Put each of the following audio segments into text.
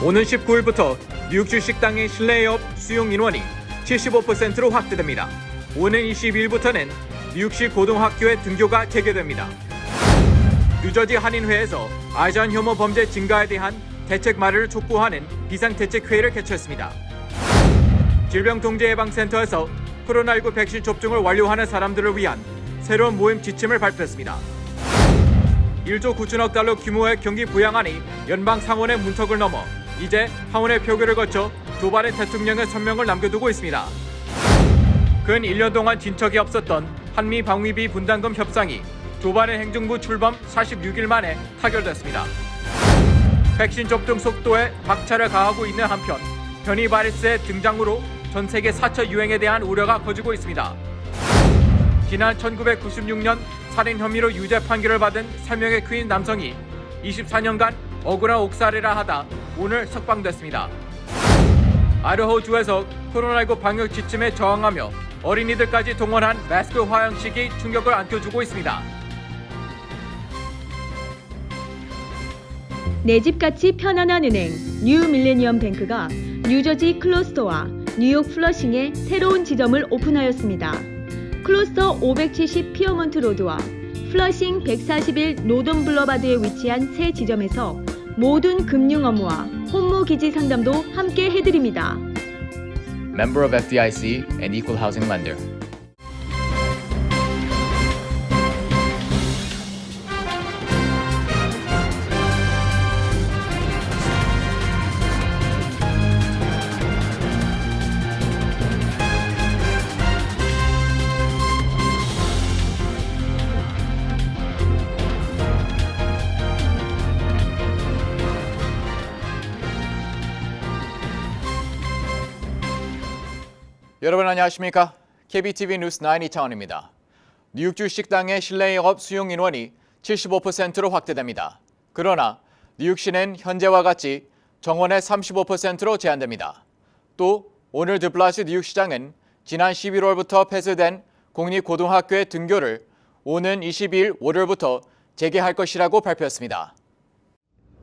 오는 19일부터 뉴욕주 식당의 실내 영업 수용 인원이 75%로 확대됩니다. 오는 22일부터는 뉴욕시 고등학교의 등교가 재개됩니다. 뉴저지 한인회에서 아시안 혐오 범죄 증가에 대한 대책 마련을 촉구하는 비상대책회의를 개최했습니다. 질병통제예방센터에서 코로나19 백신 접종을 완료하는 사람들을 위한 새로운 모임 지침을 발표했습니다. 1조 9천억 달러 규모의 경기 부양안이 연방 상원의 문턱을 넘어 이제 하원의 표결을 거쳐 조 바이든 대통령의 선명을 남겨두고 있습니다. 근 1년 동안 진척이 없었던 한미 방위비 분담금 협상이 조 바이든 행정부 출범 46일 만에 타결됐습니다. 백신 접종 속도에 박차를 가하고 있는 한편 변이 바이러스의 등장으로 전 세계 4차 유행에 대한 우려가 커지고 있습니다. 지난 1996년 살인 혐의로 유죄 판결을 받은 3명의 퀸 남성이 24년간 억울한 옥살이라 하다 오늘 석방됐습니다. 아이다호주에서 코로나19 방역 지침에 저항하며 어린이들까지 동원한 마스크 화형식이 충격을 안겨주고 있습니다. 내 집같이 편안한 은행 뉴 밀레니엄 뱅크가 뉴저지 클러스터와 뉴욕 플러싱에 새로운 지점을 오픈하였습니다. 클러스터 570 피어먼트 로드와 플러싱 141 노던 블러바드에 위치한 새 지점에서 모든 금융 업무와 혼무 기지 상담도 함께 해드립니다. Member of FDIC and Equal Housing Lender. 여러분 안녕하십니까? KBTV 뉴스 9 이창원입니다. 뉴욕주 식당의 실내 영업 수용 인원이 75%로 확대됩니다. 그러나 뉴욕시는 현재와 같이 정원의 35%로 제한됩니다. 또 오늘 드블라시 뉴욕시장은 지난 11월부터 폐쇄된 공립고등학교의 등교를 오는 22일 월요일부터 재개할 것이라고 발표했습니다.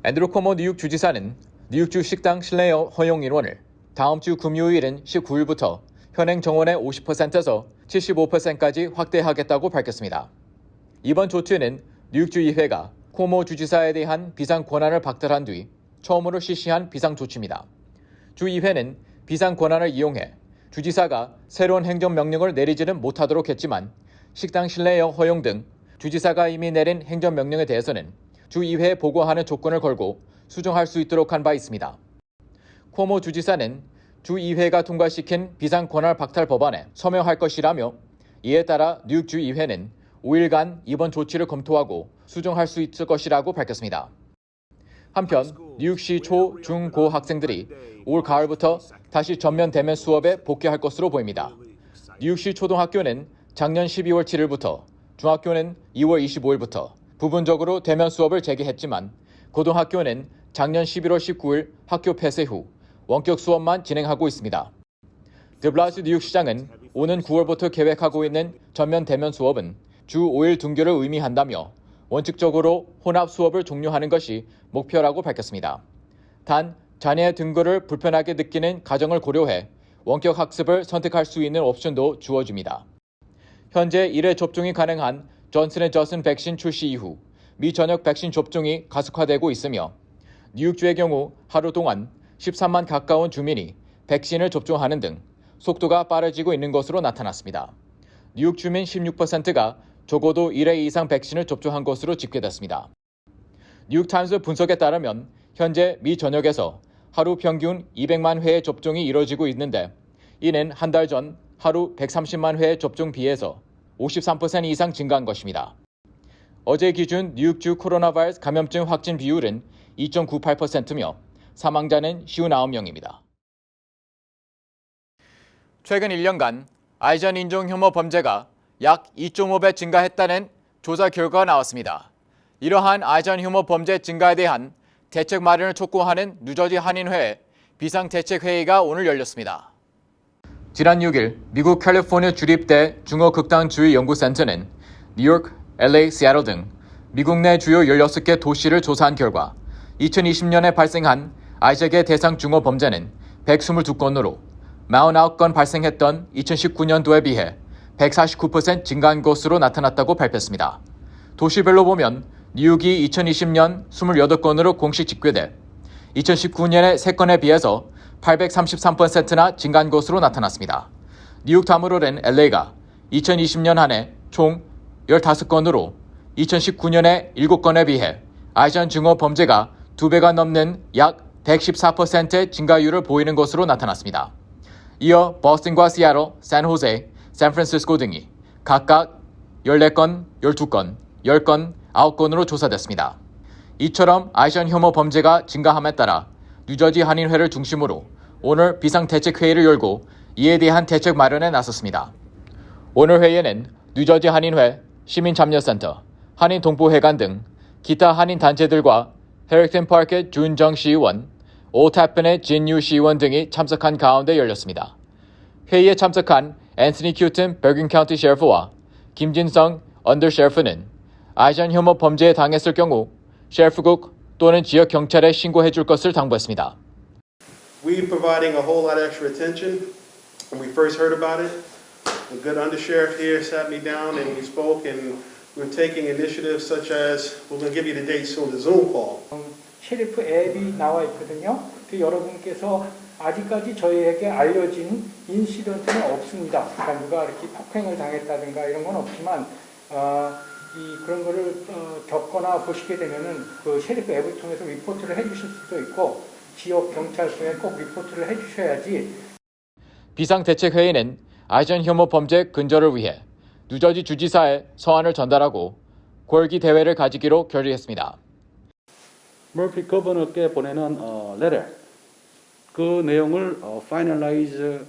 앤드루 코모 뉴욕 주지사는 뉴욕주 식당 실내 영업 허용 인원을 다음 주 금요일인 19일부터 현행 정원의 50%에서 75%까지 확대하겠다고 밝혔습니다. 이번 조치는 뉴욕주 의회가 코모 주지사에 대한 비상 권한을 박탈한 뒤 처음으로 실시한 비상 조치입니다. 주 의회는 비상 권한을 이용해 주지사가 새로운 행정명령을 내리지는 못하도록 했지만 식당 실내 허용 등 주지사가 이미 내린 행정명령에 대해서는 주 의회에 보고하는 조건을 걸고 수정할 수 있도록 한 바 있습니다. 코모 주지사는 주 의회가 통과시킨 비상 권한 박탈 법안에 서명할 것이라며 이에 따라 뉴욕주 의회는 5일간 이번 조치를 검토하고 수정할 수 있을 것이라고 밝혔습니다. 한편 뉴욕시 초, 중, 고 학생들이 올 가을부터 다시 전면 대면 수업에 복귀할 것으로 보입니다. 뉴욕시 초등학교는 작년 12월 7일부터, 중학교는 2월 25일부터 부분적으로 대면 수업을 재개했지만 고등학교는 작년 11월 19일 학교 폐쇄 후 원격 수업만 진행하고 있습니다. 드블라시 뉴욕시장은 오는 9월부터 계획하고 있는 전면 대면 수업은 주 5일 등교를 의미한다며 원칙적으로 혼합 수업을 종료하는 것이 목표라고 밝혔습니다. 단 자녀의 등교를 불편하게 느끼는 가정을 고려해 원격 학습을 선택할 수 있는 옵션도 주어집니다. 현재 1회 접종이 가능한 존슨앤존슨 백신 출시 이후 미 전역 백신 접종이 가속화되고 있으며 뉴욕주의 경우 하루 동안 13만 가까운 주민이 백신을 접종하는 등 속도가 빠르지고 있는 것으로 나타났습니다. 뉴욕 주민 16%가 적어도 1회 이상 백신을 접종한 것으로 집계됐습니다. 뉴욕타임스 분석에 따르면 현재 미 전역에서 하루 평균 200만 회의 접종이 이뤄지고 있는데 이는 한 달 전 하루 130만 회의 접종 비해서 53% 이상 증가한 것입니다. 어제 기준 뉴욕주 코로나 바이러스 감염증 확진 비율은 2.98%며 사망자는 59명입니다. 최근 1년간 아시안 인종 혐오 범죄가 약 2.5배 증가했다는 조사 결과가 나왔습니다. 이러한 아시안 혐오 범죄 증가에 대한 대책 마련을 촉구하는 뉴저지 한인회 비상대책회의가 오늘 열렸습니다. 지난 6일 미국 캘리포니아 주립대 중어극단주의연구센터는 뉴욕, LA, 시애틀 등 미국 내 주요 16개 도시를 조사한 결과 2020년에 발생한 아이잭의 대상 중호 범죄는 122건으로 49건 발생했던 2019년도에 비해 149% 증가한 것으로 나타났다고 밝혔습니다. 도시별로 보면 뉴욕이 2020년 28건으로 공식 집계돼 2019년의 3건에 비해서 833%나 증가한 것으로 나타났습니다. 뉴욕 다음으로 된 LA가 2020년 한 해 총 15건으로 2019년의 7건에 비해 아시안 증오 범죄가 2배가 넘는 약 114%의 증가율을 보이는 것으로 나타났습니다. 이어 버스턴과 시애틀, 샌호세, 샌프란시스코 등이 각각 14건, 12건, 10건, 9건으로 조사됐습니다. 이처럼 아시안 혐오 범죄가 증가함에 따라 뉴저지 한인회를 중심으로 오늘 비상대책회의를 열고 이에 대한 대책 마련에 나섰습니다. 오늘 회의에는 뉴저지 한인회, 시민참여센터, 한인동포회관 등 기타 한인 단체들과 해리슨 파크의 준정 시의원, 오태펜의 진유 시의원 등이 참석한 가운데 열렸습니다. 회의에 참석한 앤서니 큐튼 버긴 카운티 셰리프와 김진성 언더 셰리프는 아시안 혐오 범죄에 당했을 경우 셰리프국 또는 지역 경찰에 신고해 줄 것을 당부했습니다. We're providing a whole lot of extra attention. When we first heard about it, a good undersheriff here sat me down and we spoke, and we're taking initiatives such as, we're going to give you the date soon, the Zoom call. 셰리프 앱이 나와 있거든요. 그 여러분께서 아직까지 저희에게 알려진 인시던트는 없습니다. 그러니까 누가 이렇게 폭행을 당했다든가 이런 건 없지만 그런 거를 겪거나 보시게 되면은 그 셰리프 앱을 통해서 리포트를 해주실 수도 있고 지역 경찰서에 꼭 리포트를 해주셔야지. 비상대책회의는 아시안 혐오 범죄 근절을 위해 뉴저지 주지사에 서한을 전달하고 골기 대회를 가지기로 결의했습니다. 머피 거버너께 보내는 레터 그 내용을 파이널라이즈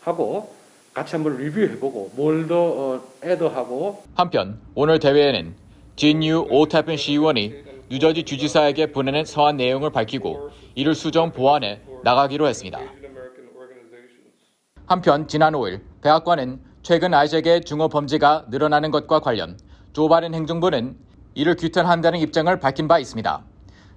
하고 같이 한번 리뷰해보고 뭘 더 애더하고. 한편 오늘 대회에는 진유 오태펜 시의원이 뉴저지 주지사에게 보내는 서한 내용을 밝히고 이를 수정 보완해 나가기로 했습니다. 한편 지난 5일 백악관은 최근 아이잭의 중호 범죄가 늘어나는 것과 관련 조 바이든 행정부는 이를 규탄한다는 입장을 밝힌 바 있습니다.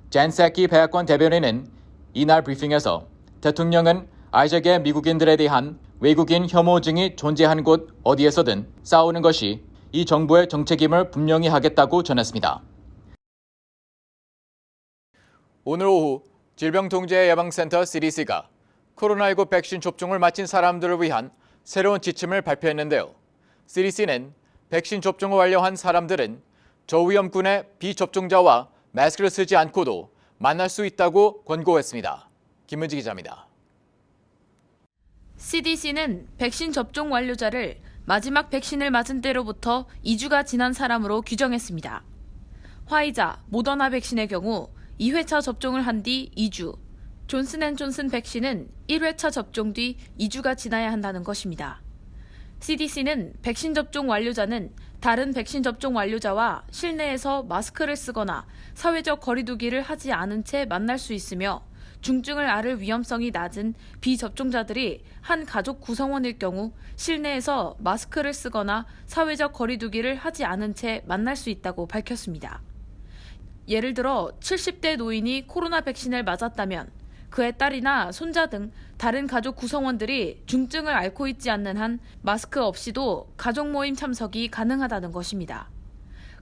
젠 세키 백악관 대변인은 이날 브리핑에서 대통령은 아이잭의 미국인들에 대한 외국인 혐오증이 존재하는 곳 어디에서든 싸우는 것이 이 정부의 정책임을 분명히 하겠다고 전했습니다. 오늘 오후 질병통제예방센터 CDC가 코로나19 백신 접종을 마친 사람들을 위한 새로운 지침을 발표했는데요. CDC는 백신 접종을 완료한 사람들은 저위험군의 비접종자와 마스크를 쓰지 않고도 만날 수 있다고 권고했습니다. 김은지 기자입니다. CDC는 백신 접종 완료자를 마지막 백신을 맞은 때로부터 2주가 지난 사람으로 규정했습니다. 화이자, 모더나 백신의 경우 2회차 접종을 한 뒤 2주, 존슨앤존슨 백신은 1회차 접종 뒤 2주가 지나야 한다는 것입니다. CDC는 백신 접종 완료자는 다른 백신 접종 완료자와 실내에서 마스크를 쓰거나 사회적 거리두기를 하지 않은 채 만날 수 있으며 중증을 앓을 위험성이 낮은 비접종자들이 한 가족 구성원일 경우 실내에서 마스크를 쓰거나 사회적 거리두기를 하지 않은 채 만날 수 있다고 밝혔습니다. 예를 들어 70대 노인이 코로나 백신을 맞았다면 그의 딸이나 손자 등 다른 가족 구성원들이 중증을 앓고 있지 않는 한 마스크 없이도 가족 모임 참석이 가능하다는 것입니다.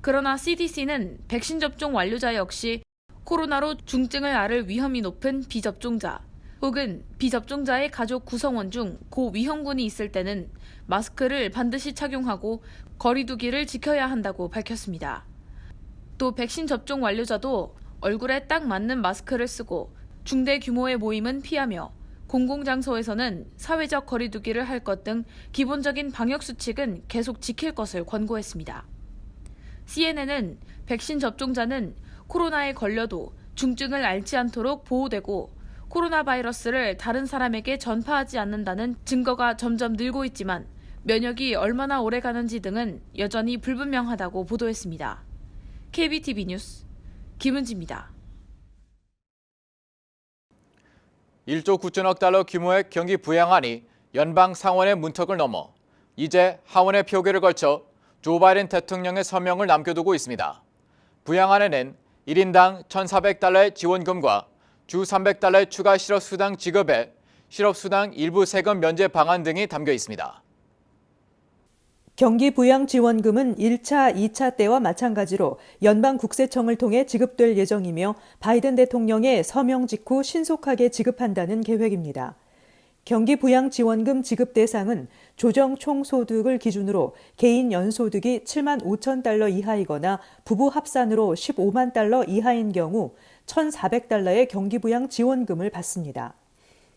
그러나 CDC는 백신 접종 완료자 역시 코로나로 중증을 앓을 위험이 높은 비접종자 혹은 비접종자의 가족 구성원 중 고위험군이 있을 때는 마스크를 반드시 착용하고 거리두기를 지켜야 한다고 밝혔습니다. 또 백신 접종 완료자도 얼굴에 딱 맞는 마스크를 쓰고 중대 규모의 모임은 피하며 공공장소에서는 사회적 거리두기를 할 것 등 기본적인 방역수칙은 계속 지킬 것을 권고했습니다. CNN은 백신 접종자는 코로나에 걸려도 중증을 앓지 않도록 보호되고 코로나 바이러스를 다른 사람에게 전파하지 않는다는 증거가 점점 늘고 있지만 면역이 얼마나 오래 가는지 등은 여전히 불분명하다고 보도했습니다. KBTV 뉴스 김은지입니다. 1조 9천억 달러 규모의 경기 부양안이 연방 상원의 문턱을 넘어 이제 하원의 표결을 걸쳐 조 바이든 대통령의 서명을 남겨두고 있습니다. 부양안에는 1인당 1,400달러의 지원금과 주 300달러의 추가 실업수당 지급에 실업수당 일부 세금 면제 방안 등이 담겨 있습니다. 경기부양지원금은 1차, 2차 때와 마찬가지로 연방국세청을 통해 지급될 예정이며 바이든 대통령의 서명 직후 신속하게 지급한다는 계획입니다. 경기부양지원금 지급 대상은 조정 총소득을 기준으로 개인 연소득이 7만 5천 달러 이하이거나 부부 합산으로 15만 달러 이하인 경우 1,400달러의 경기부양지원금을 받습니다.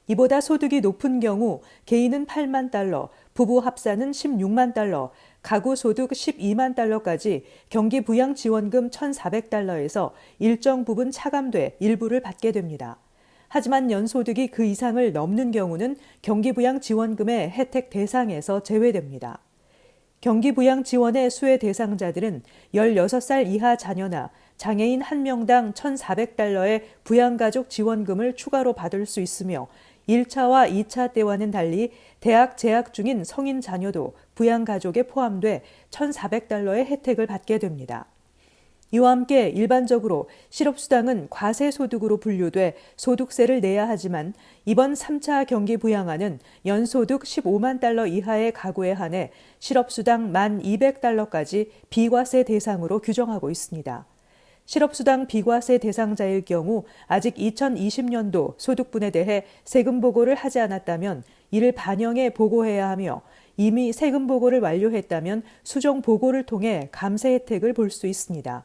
이보다 소득이 높은 경우 개인은 8만 달러, 부부 합산은 16만 달러, 가구 소득 12만 달러까지 경기부양지원금 1,400달러에서 일정 부분 차감돼 일부를 받게 됩니다. 하지만 연소득이 그 이상을 넘는 경우는 경기부양지원금의 혜택 대상에서 제외됩니다. 경기부양지원의 수혜 대상자들은 16살 이하 자녀나 장애인 1명당 1,400달러의 부양가족 지원금을 추가로 받을 수 있으며 1차와 2차 때와는 달리 대학 재학 중인 성인 자녀도 부양가족에 포함돼 1,400달러의 혜택을 받게 됩니다. 이와 함께 일반적으로 실업수당은 과세소득으로 분류돼 소득세를 내야 하지만 이번 3차 경기부양안은 연소득 15만 달러 이하의 가구에 한해 실업수당 1,200달러까지 비과세 대상으로 규정하고 있습니다. 실업수당 비과세 대상자일 경우 아직 2020년도 소득분에 대해 세금 보고를 하지 않았다면 이를 반영해 보고해야 하며 이미 세금 보고를 완료했다면 수정 보고를 통해 감세 혜택을 볼 수 있습니다.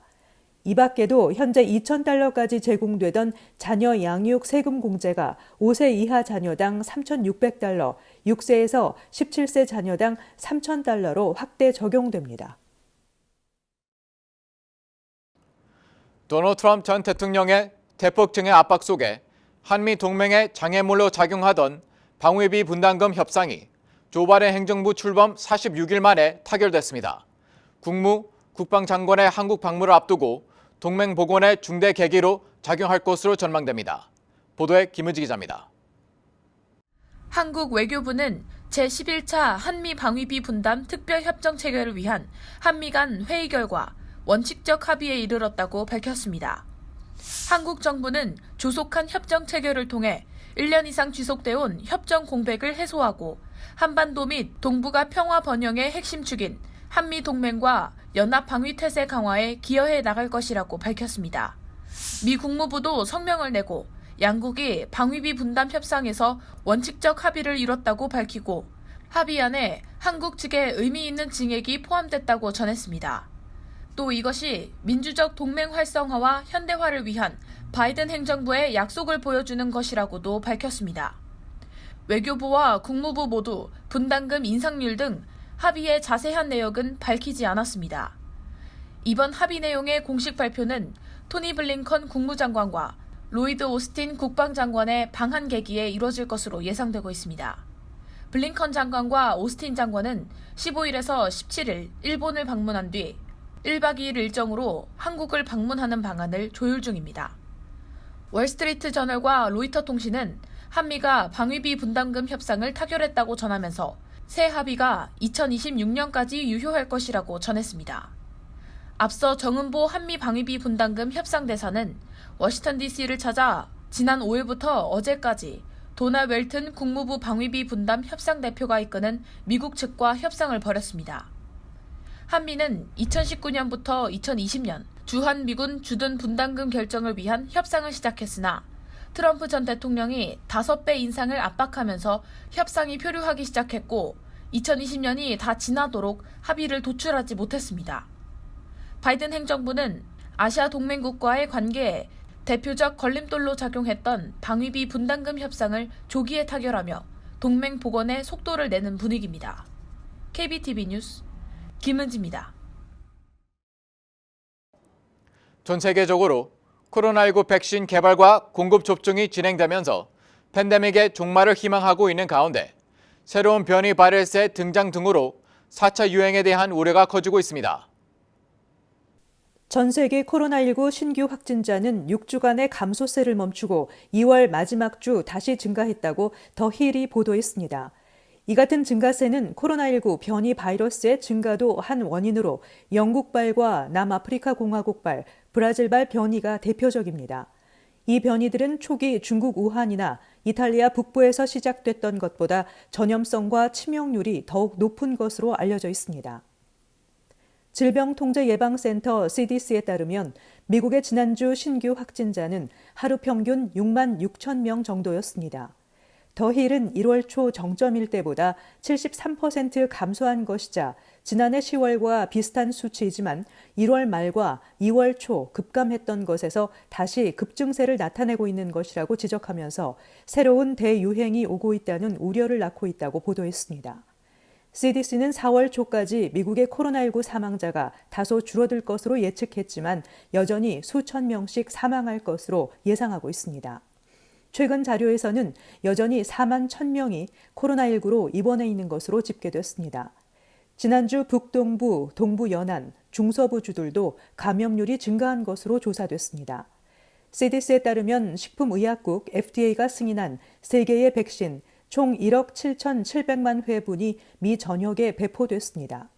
이 밖에도 현재 2,000달러까지 제공되던 자녀 양육 세금 공제가 5세 이하 자녀당 3,600달러, 6세에서 17세 자녀당 3,000달러로 확대 적용됩니다. 도널드 트럼프 전 대통령의 대폭증의 압박 속에 한미 동맹의 장애물로 작용하던 방위비 분담금 협상이 조 바이든 행정부 출범 46일 만에 타결됐습니다. 국방장관의 한국 방문을 앞두고 동맹 복원의 중대 계기로 작용할 것으로 전망됩니다. 보도에 김은지 기자입니다. 한국 외교부는 제11차 한미 방위비 분담 특별협정 체결을 위한 한미 간 회의 결과 원칙적 합의에 이르렀다고 밝혔습니다. 한국 정부는 조속한 협정 체결을 통해 1년 이상 지속되어 온 협정 공백을 해소하고 한반도 및 동북아 평화 번영의 핵심 축인 한미 동맹과 연합 방위 태세 강화에 기여해 나갈 것이라고 밝혔습니다. 미 국무부도 성명을 내고 양국이 방위비 분담 협상에서 원칙적 합의를 이뤘다고 밝히고 합의안에 한국 측의 의미 있는 증액이 포함됐다고 전했습니다. 또 이것이 민주적 동맹 활성화와 현대화를 위한 바이든 행정부의 약속을 보여주는 것이라고도 밝혔습니다. 외교부와 국무부 모두 분담금 인상률 등 합의의 자세한 내역은 밝히지 않았습니다. 이번 합의 내용의 공식 발표는 토니 블링컨 국무장관과 로이드 오스틴 국방장관의 방한 계기에 이뤄질 것으로 예상되고 있습니다. 블링컨 장관과 오스틴 장관은 15일에서 17일 일본을 방문한 뒤 1박 2일 일정으로 한국을 방문하는 방안을 조율 중입니다. 월스트리트 저널과 로이터 통신은 한미가 방위비 분담금 협상을 타결했다고 전하면서 새 합의가 2026년까지 유효할 것이라고 전했습니다. 앞서 정은보 한미 방위비 분담금 협상 대사는 워싱턴 DC를 찾아 지난 5일부터 어제까지 도나 웰튼 국무부 방위비 분담 협상 대표가 이끄는 미국 측과 협상을 벌였습니다. 한미는 2019년부터 2020년 주한미군 주둔 분담금 결정을 위한 협상을 시작했으나 트럼프 전 대통령이 5배 인상을 압박하면서 협상이 표류하기 시작했고 2020년이 다 지나도록 합의를 도출하지 못했습니다. 바이든 행정부는 아시아 동맹국과의 관계에 대표적 걸림돌로 작용했던 방위비 분담금 협상을 조기에 타결하며 동맹 복원에 속도를 내는 분위기입니다. KBTV 뉴스 김은지입니다. 전 세계적으로 코로나19 백신 개발과 공급 접종이 진행되면서 팬데믹의 종말을 희망하고 있는 가운데 새로운 변이 바이러스의 등장 등으로 4차 유행에 대한 우려가 커지고 있습니다. 전 세계 코로나19 신규 확진자는 6주간의 감소세를 멈추고 2월 마지막 주 다시 증가했다고 더 힐이 보도했습니다. 이 같은 증가세는 코로나19 변이 바이러스의 증가도 한 원인으로 영국발과 남아프리카 공화국발, 브라질발 변이가 대표적입니다. 이 변이들은 초기 중국 우한이나 이탈리아 북부에서 시작됐던 것보다 전염성과 치명률이 더욱 높은 것으로 알려져 있습니다. 질병통제예방센터 CDC에 따르면 미국의 지난주 신규 확진자는 하루 평균 6만 6천 명 정도였습니다. 더힐은 1월 초 정점일 때보다 73% 감소한 것이자 지난해 10월과 비슷한 수치이지만 1월 말과 2월 초 급감했던 것에서 다시 급증세를 나타내고 있는 것이라고 지적하면서 새로운 대유행이 오고 있다는 우려를 낳고 있다고 보도했습니다. CDC는 4월 초까지 미국의 코로나19 사망자가 다소 줄어들 것으로 예측했지만 여전히 수천 명씩 사망할 것으로 예상하고 있습니다. 최근 자료에서는 여전히 4만 1,000명이 코로나19로 입원해 있는 것으로 집계됐습니다. 지난주 북동부, 동부 연안, 중서부 주들도 감염률이 증가한 것으로 조사됐습니다. CDC에 따르면 식품의약국 FDA가 승인한 3개의 백신 총 1억 7,700만 회분이 미 전역에 배포됐습니다.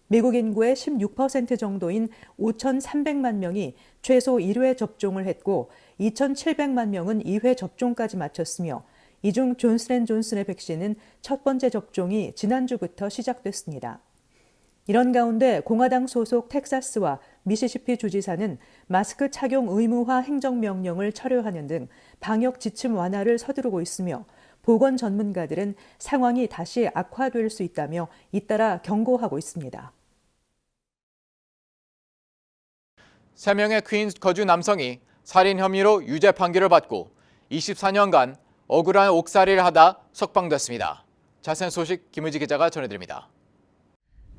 미국 인구의 16% 정도인 5,300만 명이 최소 1회 접종을 했고 2,700만 명은 2회 접종까지 마쳤으며 이 중 존슨앤존슨의 백신은 첫 번째 접종이 지난주부터 시작됐습니다. 이런 가운데 공화당 소속 텍사스와 미시시피 주지사는 마스크 착용 의무화 행정명령을 철회하는 등 방역 지침 완화를 서두르고 있으며 보건 전문가들은 상황이 다시 악화될 수 있다며 잇따라 경고하고 있습니다. 3명의 퀸즈 거주 남성이 살인 혐의로 유죄 판결을 받고 24년간 억울한 옥살이를 하다 석방됐습니다. 자세한 소식 김의지 기자가 전해드립니다.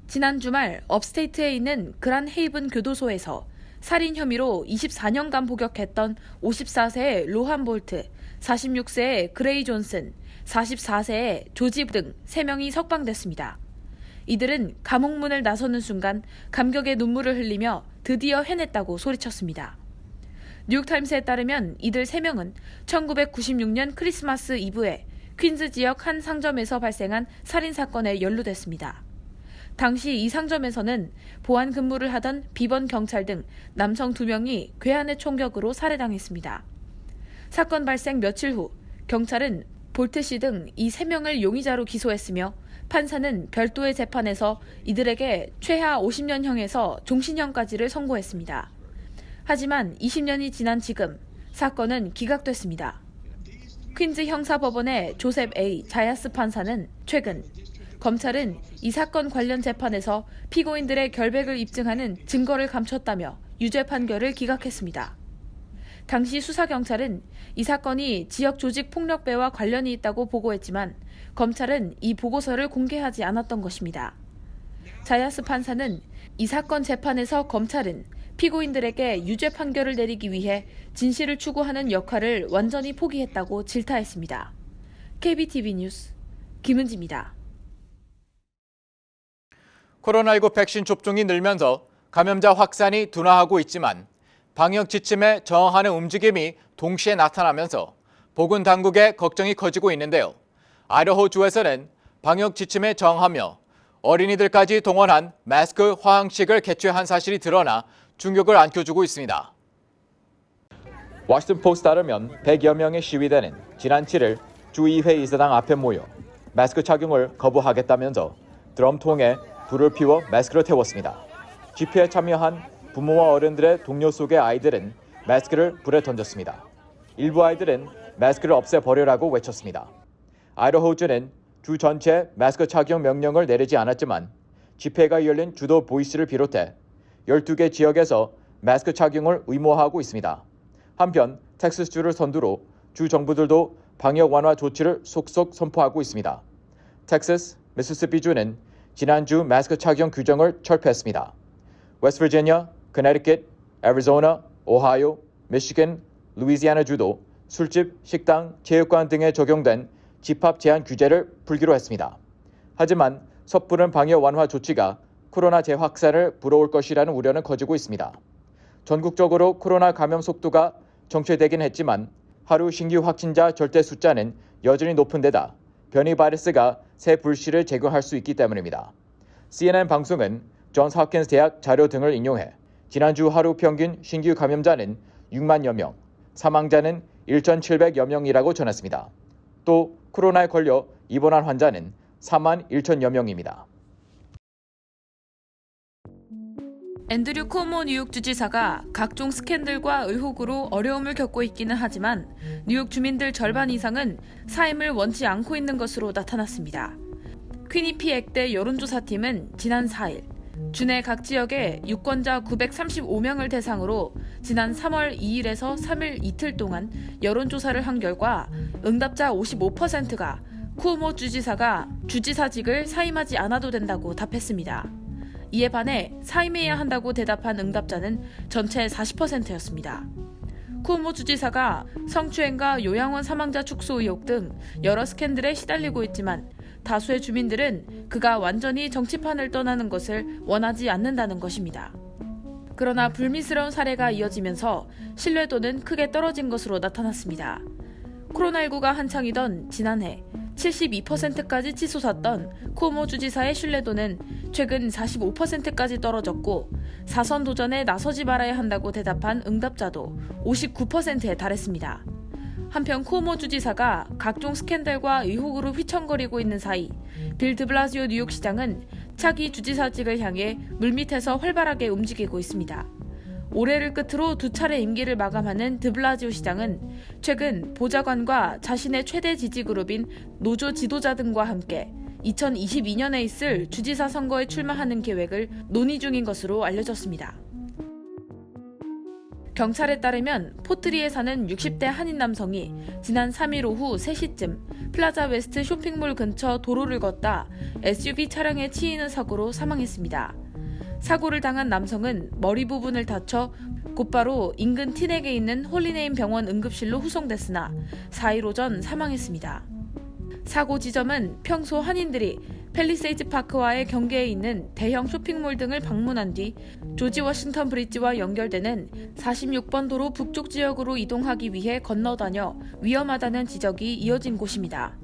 지난 주말 업스테이트에 있는 그란 헤이븐 교도소에서 살인 혐의로 24년간 복역했던 54세의 로한 볼트, 46세의 그레이 존슨, 44세의 조지 등 3명이 석방됐습니다. 이들은 감옥문을 나서는 순간 감격의 눈물을 흘리며 드디어 해냈다고 소리쳤습니다. 뉴욕타임스에 따르면 이들 3명은 1996년 크리스마스 이브에 퀸즈 지역 한 상점에서 발생한 살인사건에 연루됐습니다. 당시 이 상점에서는 보안 근무를 하던 비번 경찰 등 남성 2명이 괴한의 총격으로 살해당했습니다. 사건 발생 며칠 후 경찰은 볼트 씨 등 이 3명을 용의자로 기소했으며 판사는 별도의 재판에서 이들에게 최하 50년형에서 종신형까지를 선고했습니다. 하지만 20년이 지난 지금 사건은 기각됐습니다. 퀸즈 형사법원의 조셉 A. 자야스 판사는 최근 검찰은 이 사건 관련 재판에서 피고인들의 결백을 입증하는 증거를 감췄다며 유죄 판결을 기각했습니다. 당시 수사경찰은 이 사건이 지역 조직 폭력배와 관련이 있다고 보고했지만 검찰은 이 보고서를 공개하지 않았던 것입니다. 자야스 판사는 이 사건 재판에서 검찰은 피고인들에게 유죄 판결을 내리기 위해 진실을 추구하는 역할을 완전히 포기했다고 질타했습니다. KBTV 뉴스 김은지입니다. 코로나19 백신 접종이 늘면서 감염자 확산이 둔화하고 있지만 방역 지침에 저항하는 움직임이 동시에 나타나면서 보건당국의 걱정이 커지고 있는데요. 아이다호주에서는 방역 지침에 저항하며 어린이들까지 동원한 마스크 화항식을 개최한 사실이 드러나 충격을 안겨주고 있습니다. 워싱턴 포스트에 따르면 100여 명의 시위대는 지난 7일 주의회 이사당 앞에 모여 마스크 착용을 거부하겠다면서 드럼통에 불을 피워 마스크를 태웠습니다. 집회에 참여한 부모와 어른들의 동료 속의 아이들은 마스크를 불에 던졌습니다. 일부 아이들은 마스크를 없애버리라고 외쳤습니다. 아이다호주는 주 전체에 마스크 착용 명령을 내리지 않았지만 집회가 열린 주도 보이스를 비롯해 12개 지역에서 마스크 착용을 의무화하고 있습니다. 한편 텍사스주를 선두로 주 정부들도 방역 완화 조치를 속속 선포하고 있습니다. 텍사스, 미시시피주는 지난주 마스크 착용 규정을 철폐했습니다. 웨스트버지니아, 커네티컷, 애리조나, 오하이오, 미시간, 루이지애나주도 술집, 식당, 체육관 등에 적용된 집합 제한 규제를 풀기로 했습니다. 하지만 섣부른 방역 완화 조치가 코로나 재확산을 불러올 것이라는 우려는 커지고 있습니다. 전국적으로 코로나 감염 속도가 정체되긴 했지만 하루 신규 확진자 절대 숫자는 여전히 높은 데다 변이 바이러스가 새 불씨를 제거할 수 있기 때문입니다. CNN 방송은 존스 홉킨스 대학 자료 등을 인용해 지난주 하루 평균 신규 감염자는 6만여 명, 사망자는 1,700여 명이라고 전했습니다. 또 코로나에 걸려 입원한 환자는 4만 1천여 명입니다. 앤드류 쿠오모 뉴욕 주지사가 각종 스캔들과 의혹으로 어려움을 겪고 있기는 하지만 뉴욕 주민들 절반 이상은 사임을 원치 않고 있는 것으로 나타났습니다. 퀴니피액대 여론조사팀은 지난 4일 주내 각 지역의 유권자 935명을 대상으로 지난 3월 2일에서 3일 이틀 동안 여론조사를 한 결과 응답자 55%가 쿠오모 주지사가 주지사직을 사임하지 않아도 된다고 답했습니다. 이에 반해 사임해야 한다고 대답한 응답자는 전체 40%였습니다. 쿠오모 주지사가 성추행과 요양원 사망자 축소 의혹 등 여러 스캔들에 시달리고 있지만 다수의 주민들은 그가 완전히 정치판을 떠나는 것을 원하지 않는다는 것입니다. 그러나 불미스러운 사례가 이어지면서 신뢰도는 크게 떨어진 것으로 나타났습니다. 코로나19가 한창이던 지난해 72%까지 치솟았던 쿠오모 주지사의 신뢰도는 최근 45%까지 떨어졌고 사선 도전에 나서지 말아야 한다고 대답한 응답자도 59%에 달했습니다. 한편 쿠오모 주지사가 각종 스캔들과 의혹으로 휘청거리고 있는 사이 빌 드블라지오 뉴욕시장은 차기 주지사직을 향해 물밑에서 활발하게 움직이고 있습니다. 올해를 끝으로 2차례 임기를 마감하는 드블라지오 시장은 최근 보좌관과 자신의 최대 지지 그룹인 노조 지도자 등과 함께 2022년에 있을 주지사 선거에 출마하는 계획을 논의 중인 것으로 알려졌습니다. 경찰에 따르면 포트리에 사는 60대 한인 남성이 지난 3일 오후 3시쯤 플라자 웨스트 쇼핑몰 근처 도로를 걷다 SUV 차량에 치이는 사고로 사망했습니다. 사고를 당한 남성은 머리 부분을 다쳐 곧바로 인근 티넥에 있는 홀리네임 병원 응급실로 후송됐으나 4일 오전 사망했습니다. 사고 지점은 평소 한인들이 팰리세이드 파크와의 경계에 있는 대형 쇼핑몰 등을 방문한 뒤 조지 워싱턴 브리지와 연결되는 46번 도로 북쪽 지역으로 이동하기 위해 건너다녀 위험하다는 지적이 이어진 곳입니다.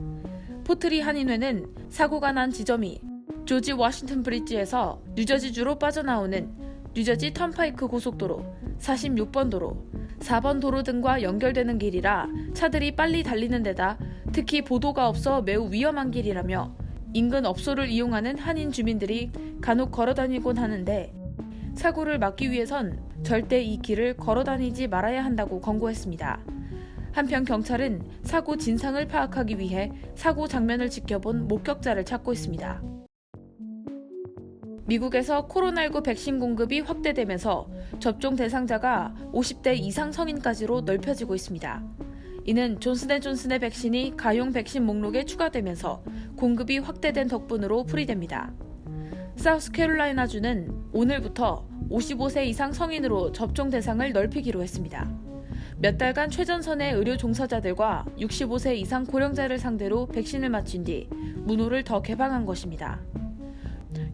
포트리 한인회는 사고가 난 지점이 조지 워싱턴 브리지에서 뉴저지주로 빠져나오는 뉴저지 턴파이크 고속도로, 46번 도로, 4번 도로 등과 연결되는 길이라 차들이 빨리 달리는 데다 특히 보도가 없어 매우 위험한 길이라며 인근 업소를 이용하는 한인 주민들이 간혹 걸어다니곤 하는데 사고를 막기 위해선 절대 이 길을 걸어다니지 말아야 한다고 권고했습니다. 한편 경찰은 사고 진상을 파악하기 위해 사고 장면을 지켜본 목격자를 찾고 있습니다. 미국에서 코로나19 백신 공급이 확대되면서 접종 대상자가 50대 이상 성인까지로 넓혀지고 있습니다. 이는 존슨앤존슨의 백신이 가용 백신 목록에 추가되면서 공급이 확대된 덕분으로 풀이됩니다. 사우스캐롤라이나주는 오늘부터 55세 이상 성인으로 접종 대상을 넓히기로 했습니다. 몇 달간 최전선의 의료 종사자들과 65세 이상 고령자를 상대로 백신을 맞춘 뒤 문호를 더 개방한 것입니다.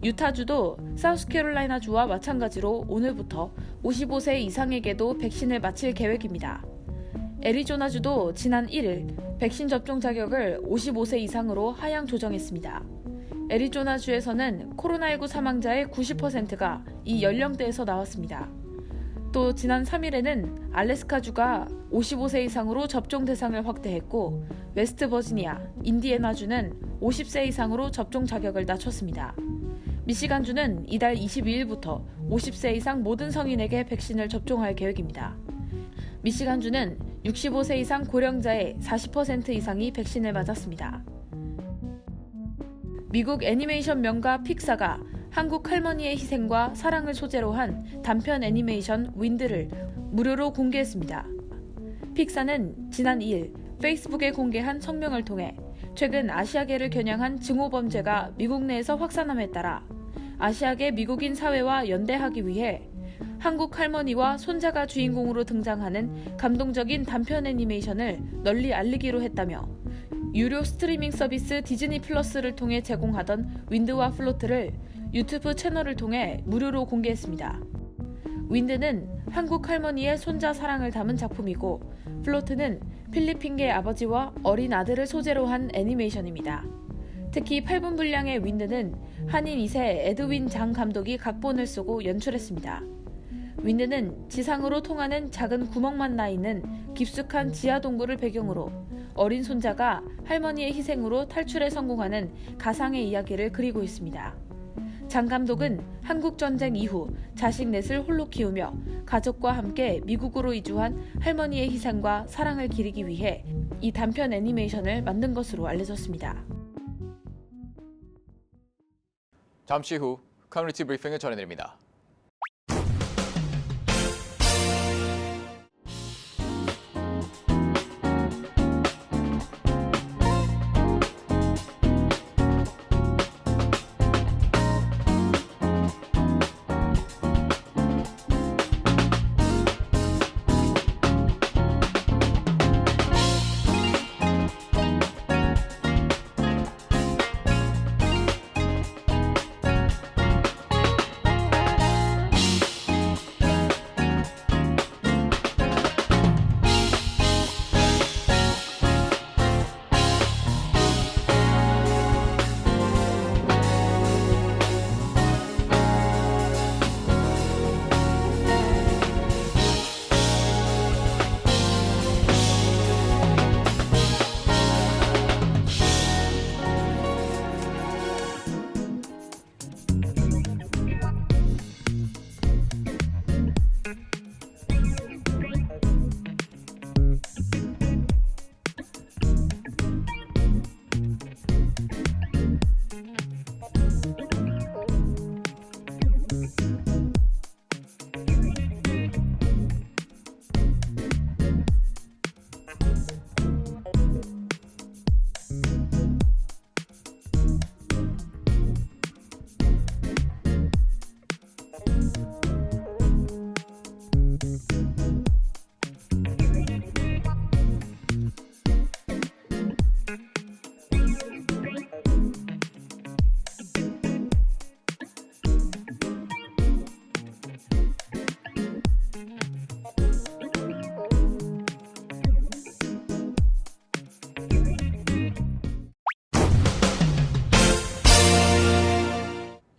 유타주도 사우스캐롤라이나주와 마찬가지로 오늘부터 55세 이상에게도 백신을 맞힐 계획입니다. 애리조나주도 지난 1일 백신 접종 자격을 55세 이상으로 하향 조정했습니다. 애리조나주에서는 코로나19 사망자의 90%가 이 연령대에서 나왔습니다. 또 지난 3일에는 알래스카주가 55세 이상으로 접종 대상을 확대했고 웨스트버지니아, 인디애나주는 50세 이상으로 접종 자격을 낮췄습니다. 미시간주는 이달 22일부터 50세 이상 모든 성인에게 백신을 접종할 계획입니다. 미시간주는 65세 이상 고령자의 40% 이상이 백신을 맞았습니다. 미국 애니메이션 명가 픽사가 한국 할머니의 희생과 사랑을 소재로 한 단편 애니메이션 윈드를 무료로 공개했습니다. 픽사는 지난 2일 페이스북에 공개한 성명을 통해 최근 아시아계를 겨냥한 증오범죄가 미국 내에서 확산함에 따라 아시아계 미국인 사회와 연대하기 위해 한국 할머니와 손자가 주인공으로 등장하는 감동적인 단편 애니메이션을 널리 알리기로 했다며 유료 스트리밍 서비스 디즈니 플러스를 통해 제공하던 윈드와 플로트를 유튜브 채널을 통해 무료로 공개했습니다. 윈드는 한국 할머니의 손자 사랑을 담은 작품이고 플로트는 필리핀계 아버지와 어린 아들을 소재로 한 애니메이션입니다. 특히 8분 분량의 윈드는 한인 2세 에드윈 장 감독이 각본을 쓰고 연출했습니다. 윈드는 지상으로 통하는 작은 구멍만 나 있는 깊숙한 지하 동굴을 배경으로 어린 손자가 할머니의 희생으로 탈출에 성공하는 가상의 이야기를 그리고 있습니다. 장 감독은 한국전쟁 이후 자식 넷을 홀로 키우며 가족과 함께 미국으로 이주한 할머니의 희생과 사랑을 기리기 위해 이 단편 애니메이션을 만든 것으로 알려졌습니다. 잠시 후 커뮤니티 브리핑을 전해드립니다.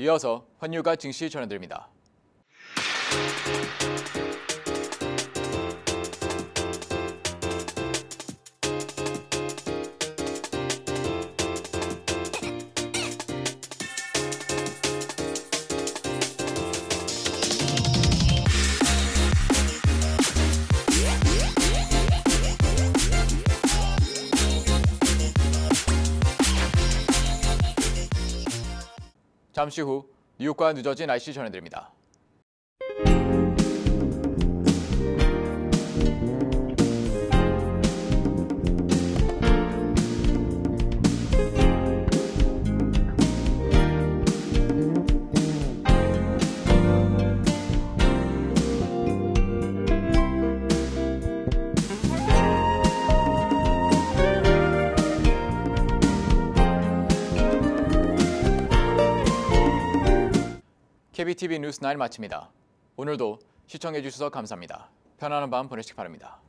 이어서 환율과 증시 전해드립니다. 잠시 후 뉴욕과 뉴저지 날씨 전해드립니다. KBTV 뉴스 9 마칩니다. 오늘도 시청해주셔서 감사합니다. 편안한 밤 보내시기 바랍니다.